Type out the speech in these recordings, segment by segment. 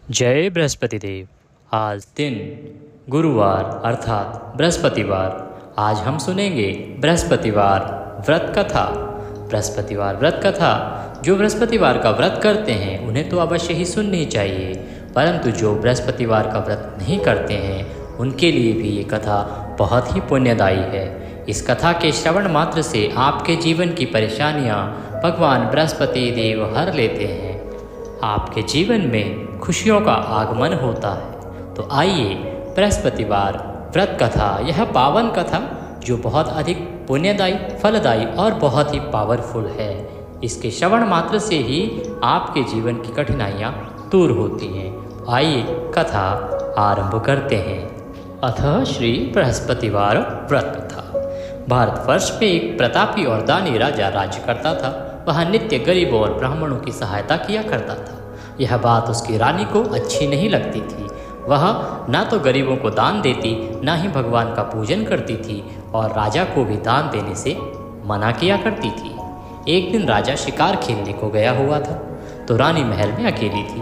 जय बृहस्पति देव। आज दिन गुरुवार अर्थात बृहस्पतिवार। आज हम सुनेंगे बृहस्पतिवार व्रत कथा। बृहस्पतिवार व्रत कथा जो बृहस्पतिवार का व्रत करते हैं उन्हें तो अवश्य ही सुननी चाहिए, परंतु जो बृहस्पतिवार का व्रत नहीं करते हैं उनके लिए भी ये कथा बहुत ही पुण्यदायी है। इस कथा के श्रवण मात्र से आपके जीवन की परेशानियाँ भगवान बृहस्पति देव हर लेते हैं, आपके जीवन में खुशियों का आगमन होता है। तो आइए बृहस्पतिवार व्रत कथा, यह पावन कथा जो बहुत अधिक पुण्यदायी, फलदायी और बहुत ही पावरफुल है, इसके श्रवण मात्र से ही आपके जीवन की कठिनाइयाँ दूर होती हैं। आइए कथा आरंभ करते हैं। अतः श्री बृहस्पतिवार व्रत कथा। भारतवर्ष में एक प्रतापी और दानी राजा राज्य करता था। वह नित्य गरीबों और ब्राह्मणों की सहायता किया करता था। यह बात उसकी रानी को अच्छी नहीं लगती थी। वह ना तो गरीबों को दान देती, ना ही भगवान का पूजन करती थी और राजा को भी दान देने से मना किया करती थी। एक दिन राजा शिकार खेलने को गया हुआ था तो रानी महल में अकेली थी।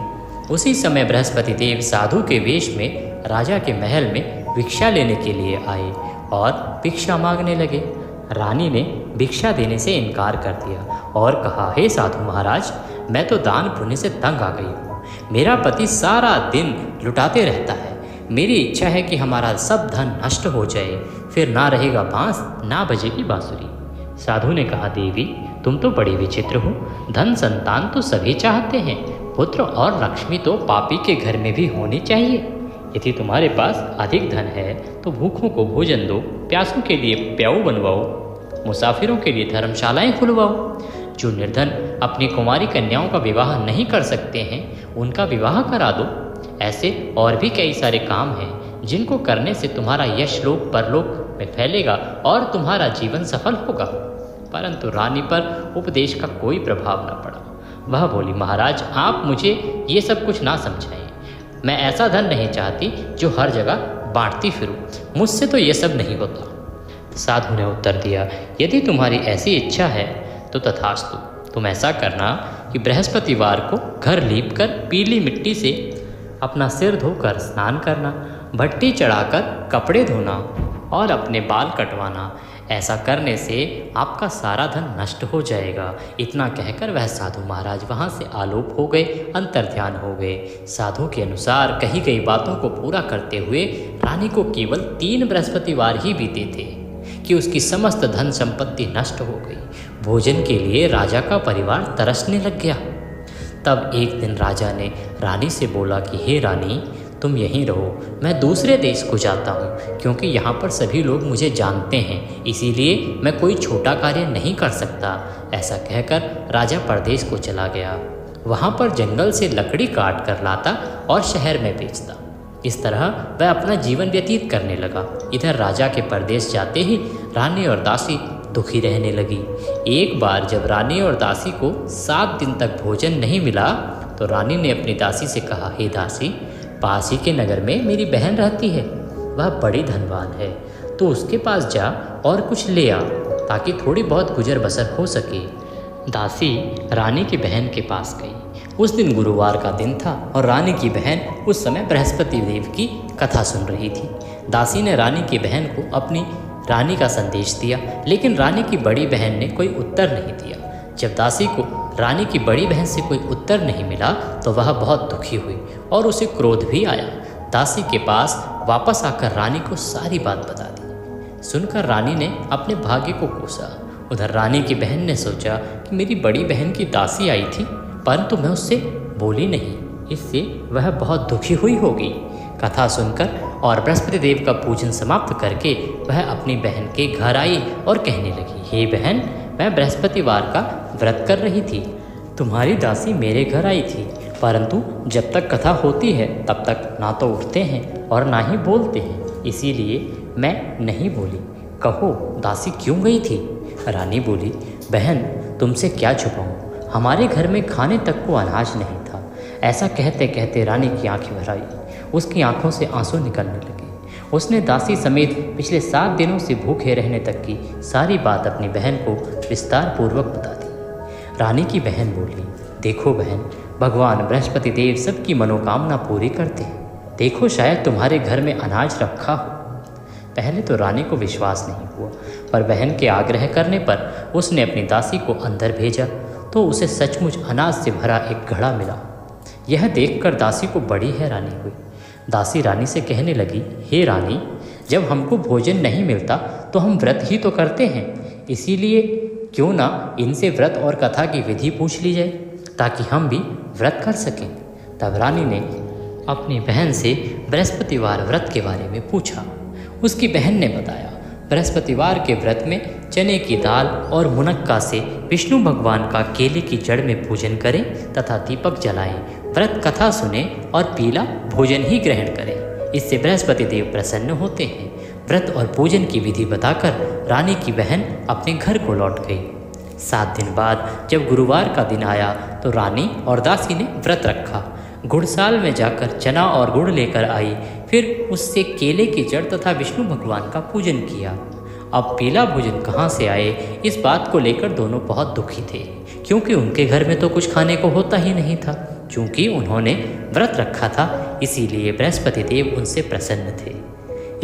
उसी समय बृहस्पति देव साधु के वेश में राजा के महल में भिक्षा लेने के लिए आए और भिक्षा मांगने लगे। रानी ने भिक्षा देने से इनकार कर दिया और कहा, हे साधु महाराज, मैं तो दान पुण्य से तंग आ गई हूँ। मेरा पति सारा दिन लुटाते रहता है। मेरी इच्छा है कि हमारा सब धन नष्ट हो जाए, फिर ना रहेगा बांस ना बजेगी बांसुरी। साधु ने कहा, देवी तुम तो बड़ी विचित्र हो। धन संतान तो सभी चाहते हैं, पुत्र और लक्ष्मी तो पापी के घर में भी होनी चाहिए। यदि तुम्हारे पास अधिक धन है तो भूखों को भोजन दो, प्यासों के लिए प्याऊ बनवाओ, मुसाफिरों के लिए धर्मशालाएं खुलवाओ। जो निर्धन अपनी कुमारी कन्याओं का विवाह नहीं कर सकते हैं उनका विवाह करा दो। ऐसे और भी कई सारे काम हैं जिनको करने से तुम्हारा यश लोक परलोक में फैलेगा और तुम्हारा जीवन सफल होगा। परंतु रानी पर उपदेश का कोई प्रभाव न पड़ा। वह बोली, महाराज आप मुझे ये सब कुछ ना समझाएं। मैं ऐसा धन नहीं चाहती जो हर जगह बांटती फिरूं। मुझसे तो ये सब नहीं होता। साधु ने उत्तर दिया, यदि तुम्हारी ऐसी इच्छा है तो तथास्तु। तुम ऐसा करना कि बृहस्पतिवार को घर लीपकर पीली मिट्टी से अपना सिर धोकर स्नान करना, भट्टी चढ़ाकर कपड़े धोना और अपने बाल कटवाना। ऐसा करने से आपका सारा धन नष्ट हो जाएगा। इतना कहकर वह साधु महाराज वहाँ से आलोप हो गए, अंतर्ध्यान हो गए। साधु के अनुसार कही गई बातों को पूरा करते हुए रानी को केवल 3 बृहस्पतिवार ही बीते थे कि उसकी समस्त धन संपत्ति नष्ट हो गई। भोजन के लिए राजा का परिवार तरसने लग गया। तब एक दिन राजा ने रानी से बोला कि हे रानी, तुम यहीं रहो, मैं दूसरे देश को जाता हूँ, क्योंकि यहाँ पर सभी लोग मुझे जानते हैं, इसीलिए मैं कोई छोटा कार्य नहीं कर सकता। ऐसा कहकर राजा परदेश को चला गया। वहाँ पर जंगल से लकड़ी काट कर लाता और शहर में बेचता। इस तरह वह अपना जीवन व्यतीत करने लगा। इधर राजा के परदेश जाते ही रानी और दासी दुखी रहने लगी। एक बार जब रानी और दासी को 7 दिन तक भोजन नहीं मिला तो रानी ने अपनी दासी से कहा, हे दासी, पास ही के नगर में मेरी बहन रहती है, वह बड़ी धनवान है, तो उसके पास जा और कुछ ले आ ताकि थोड़ी बहुत गुजर बसर हो सके। दासी रानी की बहन के पास गई। उस दिन गुरुवार का दिन था और रानी की बहन उस समय बृहस्पति देव की कथा सुन रही थी। दासी ने रानी की बहन को अपनी रानी का संदेश दिया, लेकिन रानी की बड़ी बहन ने कोई उत्तर नहीं दिया। जब दासी को रानी की बड़ी बहन से कोई उत्तर नहीं मिला तो वह बहुत दुखी हुई और उसे क्रोध भी आया। दासी के पास वापस आकर रानी को सारी बात बता दी। सुनकर रानी ने अपने भाग्य को कोसा। उधर रानी की बहन ने सोचा कि मेरी बड़ी बहन की दासी आई थी, परंतु मैं उससे बोली नहीं, इससे वह बहुत दुखी हुई होगी। कथा सुनकर और बृहस्पति देव का पूजन समाप्त करके वह अपनी बहन के घर आई और कहने लगी, हे बहन, मैं बृहस्पतिवार का व्रत कर रही थी। तुम्हारी दासी मेरे घर आई थी, परंतु जब तक कथा होती है तब तक ना तो उठते हैं और ना ही बोलते हैं, इसीलिए मैं नहीं बोली। कहो दासी क्यों गई थी? रानी बोली, बहन तुमसे क्या छुपाऊँ, हमारे घर में खाने तक को अनाज नहीं था। ऐसा कहते कहते रानी की आंखें भर आई। उसकी आंखों से आंसू निकलने लगे। उसने दासी समेत पिछले 7 दिनों से भूखे रहने तक की सारी बात अपनी बहन को विस्तार पूर्वक बता दी। रानी की बहन बोली, देखो बहन, भगवान बृहस्पति देव सबकी मनोकामना पूरी करते हैं। देखो शायद तुम्हारे घर में अनाज रखा हो। पहले तो रानी को विश्वास नहीं हुआ, पर बहन के आग्रह करने पर उसने अपनी दासी को अंदर भेजा तो उसे सचमुच अनाज से भरा एक घड़ा मिला। यह देखकर दासी को बड़ी हैरानी हुई। दासी रानी से कहने लगी, हे रानी, जब हमको भोजन नहीं मिलता तो हम व्रत ही तो करते हैं, इसीलिए क्यों ना इनसे व्रत और कथा की विधि पूछ ली जाए ताकि हम भी व्रत कर सकें। तब रानी ने अपनी बहन से बृहस्पतिवार व्रत के बारे में पूछा। उसकी बहन ने बताया, बृहस्पतिवार के व्रत में चने की दाल और मुनक्का से विष्णु भगवान का केले की जड़ में पूजन करें तथा दीपक जलाएं, व्रत कथा सुने और पीला भोजन ही ग्रहण करें। इससे बृहस्पति देव प्रसन्न होते हैं। व्रत और पूजन की विधि बताकर रानी की बहन अपने घर को लौट गई। 7 दिन बाद जब गुरुवार का दिन आया तो रानी और दासी ने व्रत रखा। गुड़साल में जाकर चना और गुड़ लेकर आई, फिर उससे केले की जड़ तथा विष्णु भगवान का पूजन किया। अब पीला भोजन कहाँ से आए, इस बात को लेकर दोनों बहुत दुखी थे, क्योंकि उनके घर में तो कुछ खाने को होता ही नहीं था। चूँकि उन्होंने व्रत रखा था, इसीलिए बृहस्पति देव उनसे प्रसन्न थे।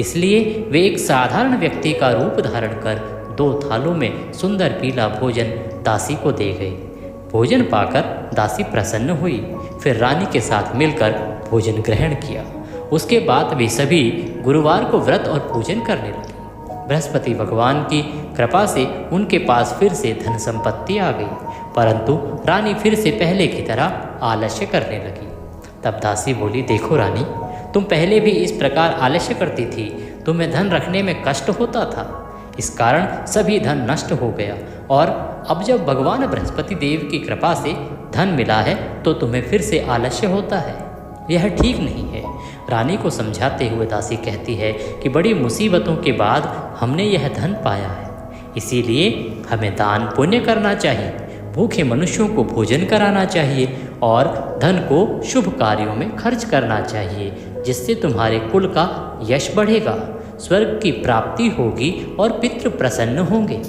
इसलिए वे एक साधारण व्यक्ति का रूप धारण कर 2 थालों में सुंदर पीला भोजन दासी को दे गए। भोजन पाकर दासी प्रसन्न हुई, फिर रानी के साथ मिलकर भोजन ग्रहण किया। उसके बाद वे सभी गुरुवार को व्रत और पूजन करने लगे। बृहस्पति भगवान की कृपा से उनके पास फिर से धन संपत्ति आ गई, परंतु रानी फिर से पहले की तरह आलस्य करने लगी। तब दासी बोली, देखो रानी, तुम पहले भी इस प्रकार आलस्य करती थी, तुम्हें धन रखने में कष्ट होता था, इस कारण सभी धन नष्ट हो गया, और अब जब भगवान बृहस्पति देव की कृपा से धन मिला है तो तुम्हें फिर से आलस्य होता है। यह ठीक नहीं है। रानी को समझाते हुए दासी कहती है कि बड़ी मुसीबतों के बाद हमने यह धन पाया है, इसीलिए हमें दान पुण्य करना चाहिए, भूखे मनुष्यों को भोजन कराना चाहिए और धन को शुभ कार्यों में खर्च करना चाहिए, जिससे तुम्हारे कुल का यश बढ़ेगा, स्वर्ग की प्राप्ति होगी और पितृ प्रसन्न होंगे।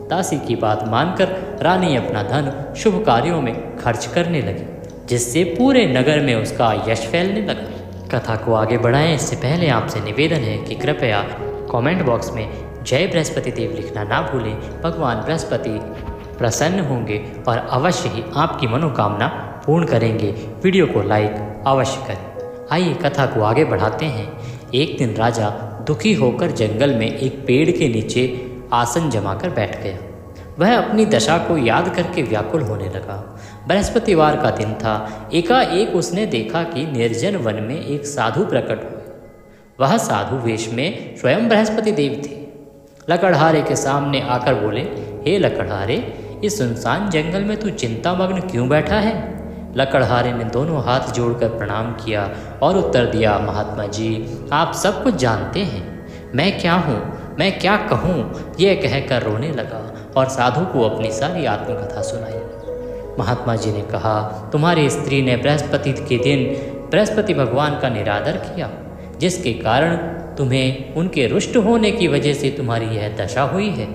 दासी की बात मानकर रानी अपना धन शुभ कार्यों में खर्च करने लगी, जिससे पूरे नगर में उसका यश फैलने लगा। कथा को आगे बढ़ाएं इससे पहले आपसे निवेदन है कि कृपया कमेंट बॉक्स में जय बृहस्पति देव लिखना ना भूलें। भगवान बृहस्पति प्रसन्न होंगे और अवश्य ही आपकी मनोकामना पूर्ण करेंगे। वीडियो को लाइक अवश्य करें। आइए कथा को आगे बढ़ाते हैं। एक दिन राजा दुखी होकर जंगल में एक पेड़ के नीचे आसन जमाकर बैठ गया। वह अपनी दशा को याद करके व्याकुल होने लगा। बृहस्पतिवार का दिन था। एकाएक उसने देखा कि निर्जन वन में एक साधु प्रकट हुए। वह साधु वेश में स्वयं बृहस्पति देव थे। लकड़हारे के सामने आकर बोले, हे लकड़हारे, इस सुनसान जंगल में तू चिंतामग्न क्यों बैठा है? लकड़हारे ने दोनों हाथ जोड़कर प्रणाम किया और उत्तर दिया, महात्मा जी, आप सब कुछ जानते हैं, मैं क्या हूँ, मैं क्या कहूँ, यह कहकर रोने लगा और साधु को अपनी सारी आत्मकथा सुनाई। महात्मा जी ने कहा, तुम्हारी स्त्री ने बृहस्पति के दिन बृहस्पति भगवान का निरादर किया, जिसके कारण तुम्हें उनके रुष्ट होने की वजह से तुम्हारी यह दशा हुई है।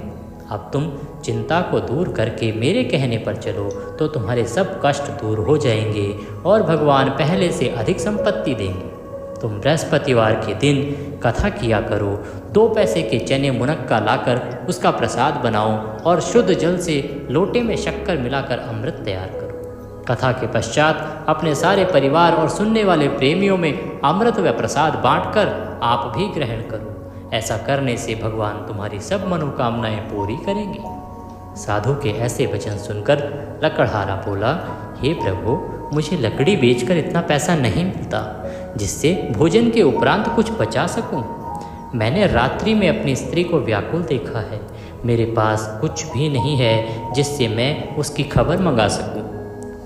अब तुम चिंता को दूर करके मेरे कहने पर चलो तो तुम्हारे सब कष्ट दूर हो जाएंगे और भगवान पहले से अधिक संपत्ति देंगे। तुम बृहस्पतिवार के दिन कथा किया करो, 2 पैसे के चने मुनक्का लाकर उसका प्रसाद बनाओ और शुद्ध जल से लोटे में शक्कर मिलाकर अमृत तैयार करो। कथा के पश्चात अपने सारे परिवार और सुनने वाले प्रेमियों में अमृत व प्रसाद बांटकर आप भी ग्रहण करो। ऐसा करने से भगवान तुम्हारी सब मनोकामनाएं पूरी करेंगे। साधु के ऐसे वचन सुनकर लकड़हारा बोला, हे प्रभु, मुझे लकड़ी बेचकर इतना पैसा नहीं मिलता जिससे भोजन के उपरांत कुछ बचा सकूं। मैंने रात्रि में अपनी स्त्री को व्याकुल देखा है, मेरे पास कुछ भी नहीं है जिससे मैं उसकी खबर मंगा सकूं।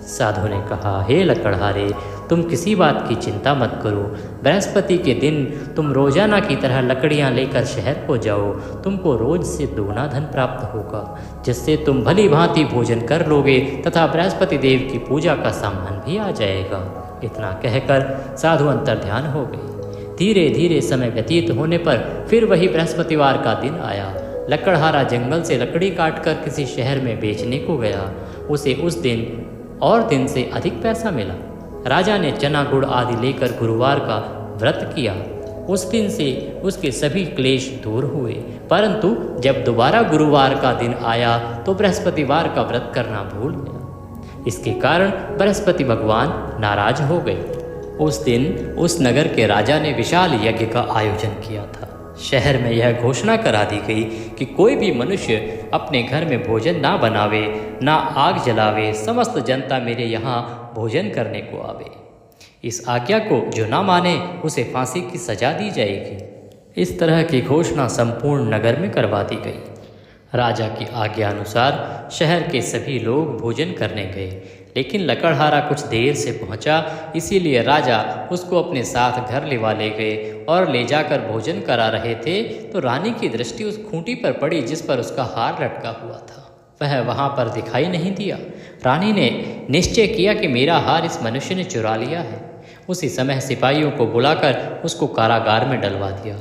साधु ने कहा, हे लकड़हारे, तुम किसी बात की चिंता मत करो। बृहस्पति के दिन तुम रोजाना की तरह लकड़ियां लेकर शहर को जाओ, तुमको रोज से 2 धन प्राप्त होगा, जिससे तुम भली भांति भोजन कर लोगे तथा बृहस्पति देव की पूजा का सामान भी आ जाएगा। इतना कहकर साधु अंतर्ध्यान हो गए। धीरे धीरे समय व्यतीत होने पर फिर वही बृहस्पतिवार का दिन आया। लकड़हारा जंगल से लकड़ी काटकर किसी शहर में बेचने को गया। उसे उस दिन और दिन से अधिक पैसा मिला। राजा ने चना गुड़ आदि लेकर गुरुवार का व्रत किया। उस दिन से उसके सभी क्लेश दूर हुए। परंतु जब दोबारा गुरुवार का दिन आया तो बृहस्पतिवार का व्रत करना भूल गया। इसके कारण बृहस्पति भगवान नाराज हो गए। उस दिन उस नगर के राजा ने विशाल यज्ञ का आयोजन किया था। शहर में यह घोषणा करा दी गई कि कोई भी मनुष्य अपने घर में भोजन ना बनावे, ना आग जलावे, समस्त जनता मेरे यहाँ भोजन करने को आवे। इस आज्ञा को जो ना माने उसे फांसी की सजा दी जाएगी। इस तरह की घोषणा संपूर्ण नगर में करवा दी गई। राजा की आज्ञा अनुसार शहर के सभी लोग भोजन करने गए, लेकिन लकड़हारा कुछ देर से पहुंचा, इसीलिए राजा उसको अपने साथ घर लिवा ले गए और ले जाकर भोजन करा रहे थे तो रानी की दृष्टि उस खूंटी पर पड़ी जिस पर उसका हार लटका हुआ था। वह वहाँ पर दिखाई नहीं दिया। रानी ने निश्चय किया कि मेरा हार इस मनुष्य ने चुरा लिया है। उसी समय सिपाहियों को बुलाकर उसको कारागार में डलवा दिया।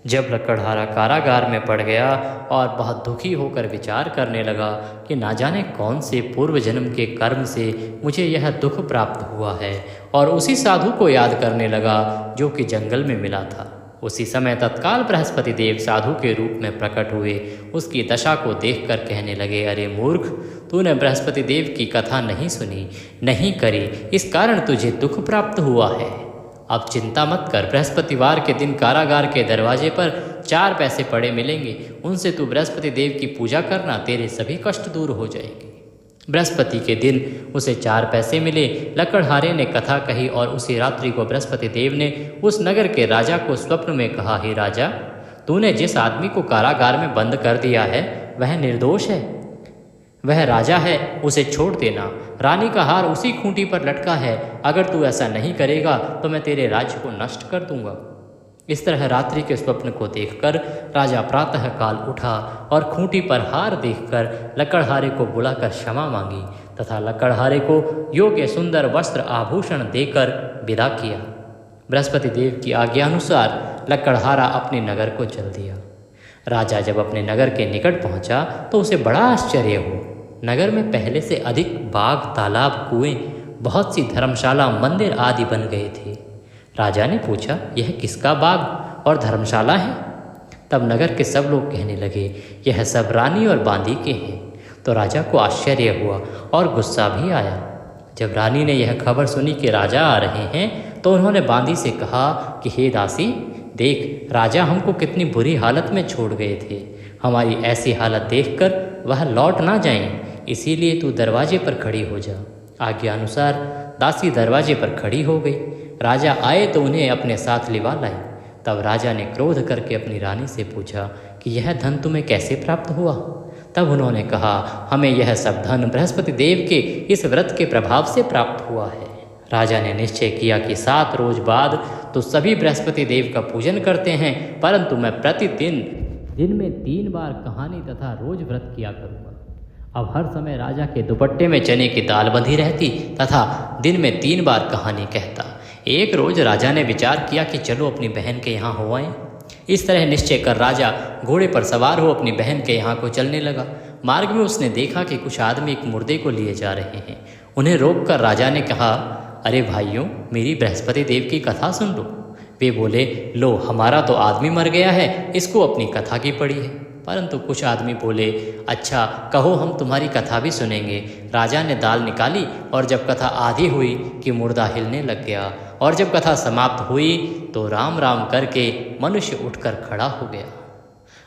जब लकड़हारा कारागार में पड़ गया और बहुत दुखी होकर विचार करने लगा कि ना जाने कौन से पूर्व जन्म के कर्म से मुझे यह दुख प्राप्त हुआ है, और उसी साधु को याद करने लगा जो कि जंगल में मिला था। उसी समय तत्काल बृहस्पति देव साधु के रूप में प्रकट हुए। उसकी दशा को देखकर कहने लगे, अरे मूर्ख, तूने बृहस्पति देव की कथा नहीं सुनी, नहीं करी, इस कारण तुझे दुख प्राप्त हुआ है। अब चिंता मत कर, बृहस्पतिवार के दिन कारागार के दरवाजे पर 4 पैसे पड़े मिलेंगे, उनसे तू बृहस्पति देव की पूजा करना, तेरे सभी कष्ट दूर हो जाएंगे। बृहस्पति के दिन उसे 4 पैसे मिले। लकड़हारे ने कथा कही और उसी रात्रि को बृहस्पति देव ने उस नगर के राजा को स्वप्न में कहा, हे राजा, तूने जिस आदमी को कारागार में बंद कर दिया है वह निर्दोष है, वह राजा है, उसे छोड़ देना। रानी का हार उसी खूंटी पर लटका है, अगर तू ऐसा नहीं करेगा तो मैं तेरे राज्य को नष्ट कर दूंगा। इस तरह रात्रि के स्वप्न को देखकर राजा प्रातः काल उठा और खूंटी पर हार देखकर लकड़हारे को बुलाकर क्षमा मांगी तथा लकड़हारे को योग्य सुंदर वस्त्र आभूषण देकर विदा किया। बृहस्पति देव की आज्ञानुसार लकड़हारा अपने नगर को चल दिया। राजा जब अपने नगर के निकट पहुंचा तो उसे बड़ा आश्चर्य हो। नगर में पहले से अधिक बाग, तालाब, कुएं, बहुत सी धर्मशाला, मंदिर आदि बन गए थे। राजा ने पूछा, यह किसका बाग और धर्मशाला है? तब नगर के सब लोग कहने लगे, यह सब रानी और बांदी के हैं। तो राजा को आश्चर्य हुआ और गुस्सा भी आया। जब रानी ने यह खबर सुनी कि राजा आ रहे हैं तो उन्होंने बांदी से कहा कि हे दासी, देख, राजा हमको कितनी बुरी हालत में छोड़ गए थे। हमारी ऐसी हालत देखकर वह लौट ना जाएं, इसीलिए तू दरवाजे पर खड़ी हो जा। आज्ञा अनुसार दासी दरवाजे पर खड़ी हो गई। राजा आए तो उन्हें अपने साथ लिवा लाई। तब राजा ने क्रोध करके अपनी रानी से पूछा कि यह धन तुम्हें कैसे प्राप्त हुआ? तब उन्होंने कहा, हमें यह सब धन बृहस्पति देव के इस व्रत के प्रभाव से प्राप्त हुआ है। राजा ने निश्चय किया कि 7 रोज बाद तो सभी बृहस्पति देव का पूजन करते हैं, परंतु मैं प्रतिदिन दिन में 3 बार कहानी तथा रोज व्रत किया करूँगा। अब हर समय राजा के दुपट्टे में चने की दाल बंधी रहती तथा दिन में 3 बार कहानी कहता। एक रोज राजा ने विचार किया कि चलो अपनी बहन के यहाँ हो आएं। इस तरह निश्चय कर राजा घोड़े पर सवार हो अपनी बहन के यहाँ को चलने लगा। मार्ग में उसने देखा कि कुछ आदमी एक मुर्दे को लिए जा रहे हैं। उन्हें रोककर राजा ने कहा, अरे भाइयों, मेरी बृहस्पति देव की कथा सुन लो। वे बोले, लो, हमारा तो आदमी मर गया है, इसको अपनी कथा की पड़ी है। परंतु कुछ आदमी बोले, अच्छा कहो, हम तुम्हारी कथा भी सुनेंगे। राजा ने दाल निकाली और जब कथा आधी हुई कि मुर्दा हिलने लग गया, और जब कथा समाप्त हुई तो राम राम करके मनुष्य उठकर खड़ा हो गया।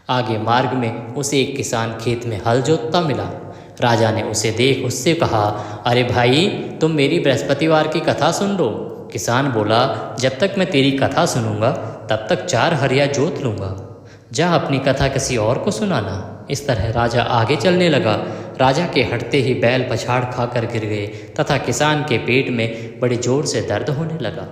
आगे मार्ग में उसे एक किसान खेत में हल जोतता मिला। राजा ने उसे देख उससे कहा, अरे भाई, तुम मेरी बृहस्पतिवार की कथा सुन लो। किसान बोला, जब तक मैं तेरी कथा सुनूंगा तब तक 4 हरिया जोत लूँगा। जा अपनी कथा किसी और को सुनाना। इस तरह राजा आगे चलने लगा। राजा के हटते ही बैल पछाड़ खाकर गिर गए तथा किसान के पेट में बड़ी जोर से दर्द होने लगा।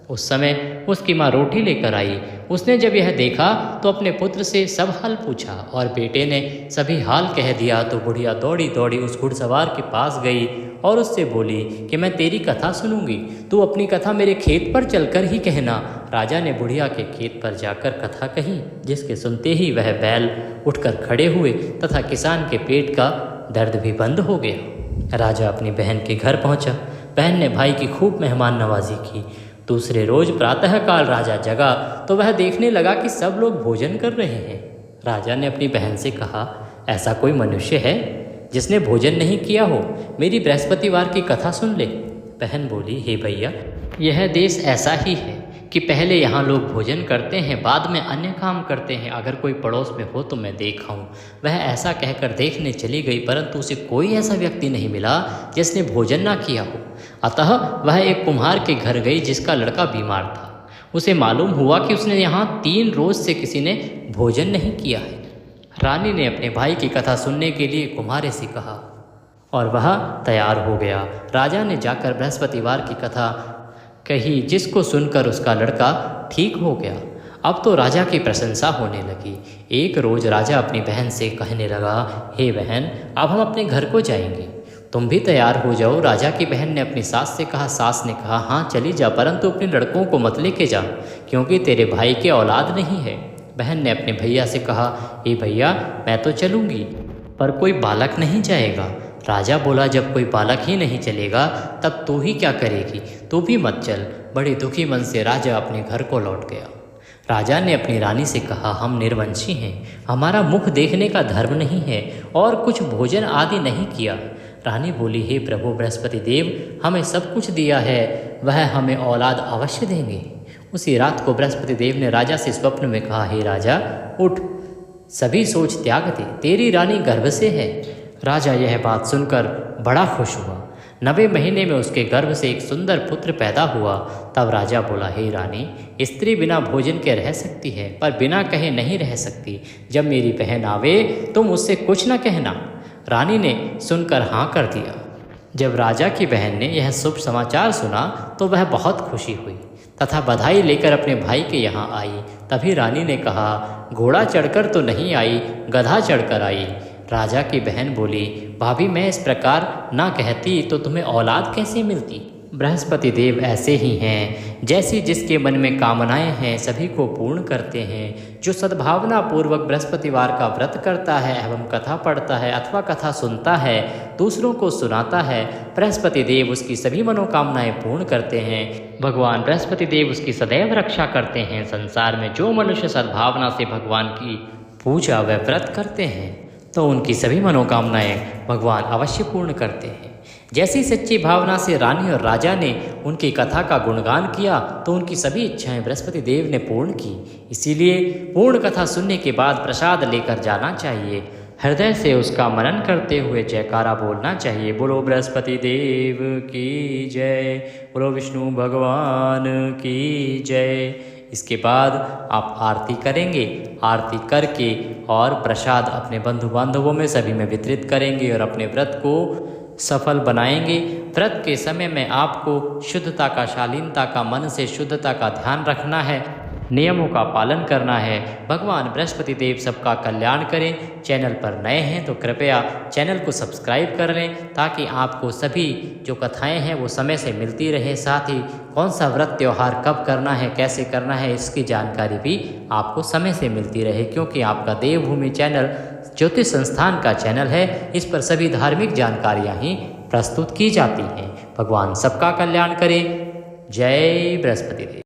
उस समय उसकी माँ रोटी लेकर आई। उसने जब यह देखा तो अपने पुत्र से सब हाल पूछा और बेटे ने सभी हाल कह दिया। तो बुढ़िया दौड़ी दौड़ी उस घुड़सवार के पास गई और उससे बोली कि मैं तेरी कथा सुनूंगी, तू अपनी कथा मेरे खेत पर चलकर ही कहना। राजा ने बुढ़िया के खेत पर जाकर कथा कही, जिसके सुनते ही वह बैल उठकर खड़े हुए तथा किसान के पेट का दर्द भी बंद हो गया। राजा अपनी बहन के घर पहुंचा। बहन ने भाई की खूब मेहमान नवाजी की। दूसरे रोज प्रातःकाल राजा जगा तो वह देखने लगा कि सब लोग भोजन कर रहे हैं। राजा ने अपनी बहन से कहा, ऐसा कोई मनुष्य है जिसने भोजन नहीं किया हो? मेरी बृहस्पतिवार की कथा सुन ले। बहन बोली, हे भैया, यह देश ऐसा ही है कि पहले यहाँ लोग भोजन करते हैं, बाद में अन्य काम करते हैं। अगर कोई पड़ोस में हो तो मैं देखा हूँ। वह ऐसा कहकर देखने चली गई, परंतु उसे कोई ऐसा व्यक्ति नहीं मिला जिसने भोजन ना किया हो। अतः वह एक कुम्हार के घर गई जिसका लड़का बीमार था। उसे मालूम हुआ कि उसने यहाँ 3 रोज से किसी ने भोजन नहीं किया है। रानी ने अपने भाई की कथा सुनने के लिए कुम्हारे से कहा और वह तैयार हो गया। राजा ने जाकर बृहस्पतिवार की कथा कही, जिसको सुनकर उसका लड़का ठीक हो गया। अब तो राजा की प्रशंसा होने लगी। एक रोज राजा अपनी बहन से कहने लगा, हे बहन, अब हम अपने घर को जाएंगे, तुम भी तैयार हो जाओ। राजा की बहन ने अपनी सास से कहा। सास ने कहा, हाँ चली जा, परंतु अपने लड़कों को मत लेके जा, क्योंकि तेरे भाई के औलाद नहीं है। बहन ने अपने भैया से कहा, हे भैया, मैं तो चलूँगी, पर कोई बालक नहीं जाएगा। राजा बोला, जब कोई बालक ही नहीं चलेगा तब तू ही क्या करेगी, तू भी मत चल। बड़े दुखी मन से राजा अपने घर को लौट गया। राजा ने अपनी रानी से कहा, हम निर्वंशी हैं, हमारा मुख देखने का धर्म नहीं है और कुछ भोजन आदि नहीं किया। रानी बोली, हे प्रभु बृहस्पति देव, हमें सब कुछ दिया है, वह हमें औलाद अवश्य देंगे। उसी रात को बृहस्पति देव ने राजा से स्वप्न में कहा, हे राजा, उठ, सभी सोच त्याग दे, तेरी रानी गर्भ से है। राजा यह बात सुनकर बड़ा खुश हुआ। 90 महीने में उसके गर्भ से एक सुंदर पुत्र पैदा हुआ। तब राजा बोला, हे रानी, स्त्री बिना भोजन के रह सकती है, पर बिना कहे नहीं रह सकती। जब मेरी बहन आवे तुम उससे कुछ न कहना। रानी ने सुनकर हाँ कर दिया। जब राजा की बहन ने यह शुभ समाचार सुना तो वह बहुत खुशी हुई तथा बधाई लेकर अपने भाई के यहाँ आई। तभी रानी ने कहा, घोड़ा चढ़कर तो नहीं आई, गधा चढ़कर आई। राजा की बहन बोली, भाभी, मैं इस प्रकार ना कहती तो तुम्हें औलाद कैसे मिलती? बृहस्पति देव ऐसे ही हैं, जैसी जिसके मन में कामनाएं हैं सभी को पूर्ण करते हैं। जो सद्भावना पूर्वक बृहस्पतिवार का व्रत करता है एवं कथा पढ़ता है अथवा कथा सुनता है, दूसरों को सुनाता है, बृहस्पति देव उसकी सभी मनोकामनाएं पूर्ण करते हैं। भगवान बृहस्पति देव उसकी सदैव रक्षा करते हैं। संसार में जो मनुष्य सद्भावना से भगवान की पूजा व व्रत करते हैं तो उनकी सभी मनोकामनाएं भगवान अवश्य पूर्ण करते हैं। जैसी सच्ची भावना से रानी और राजा ने उनकी कथा का गुणगान किया तो उनकी सभी इच्छाएं बृहस्पति देव ने पूर्ण की। इसीलिए पूर्ण कथा सुनने के बाद प्रसाद लेकर जाना चाहिए। हृदय से उसका मनन करते हुए जयकारा बोलना चाहिए। बोलो बृहस्पति देव की जय, बोलो विष्णु भगवान की जय। इसके बाद आप आरती करेंगे। आरती करके और प्रसाद अपने बंधु बांधवों में सभी में वितरित करेंगे और अपने व्रत को सफल बनाएंगे। व्रत के समय में आपको शुद्धता का, शालीनता का, मन से शुद्धता का ध्यान रखना है, नियमों का पालन करना है। भगवान बृहस्पति देव सबका कल्याण करें। चैनल पर नए हैं तो कृपया चैनल को सब्सक्राइब कर लें ताकि आपको सभी जो कथाएं हैं वो समय से मिलती रहे। साथ ही कौन सा व्रत त्यौहार कब करना है, कैसे करना है, इसकी जानकारी भी आपको समय से मिलती रहे, क्योंकि आपका देवभूमि चैनल ज्योतिष संस्थान का चैनल है। इस पर सभी धार्मिक जानकारियाँ ही प्रस्तुत की जाती हैं। भगवान सबका कल्याण करें। जय बृहस्पति देव।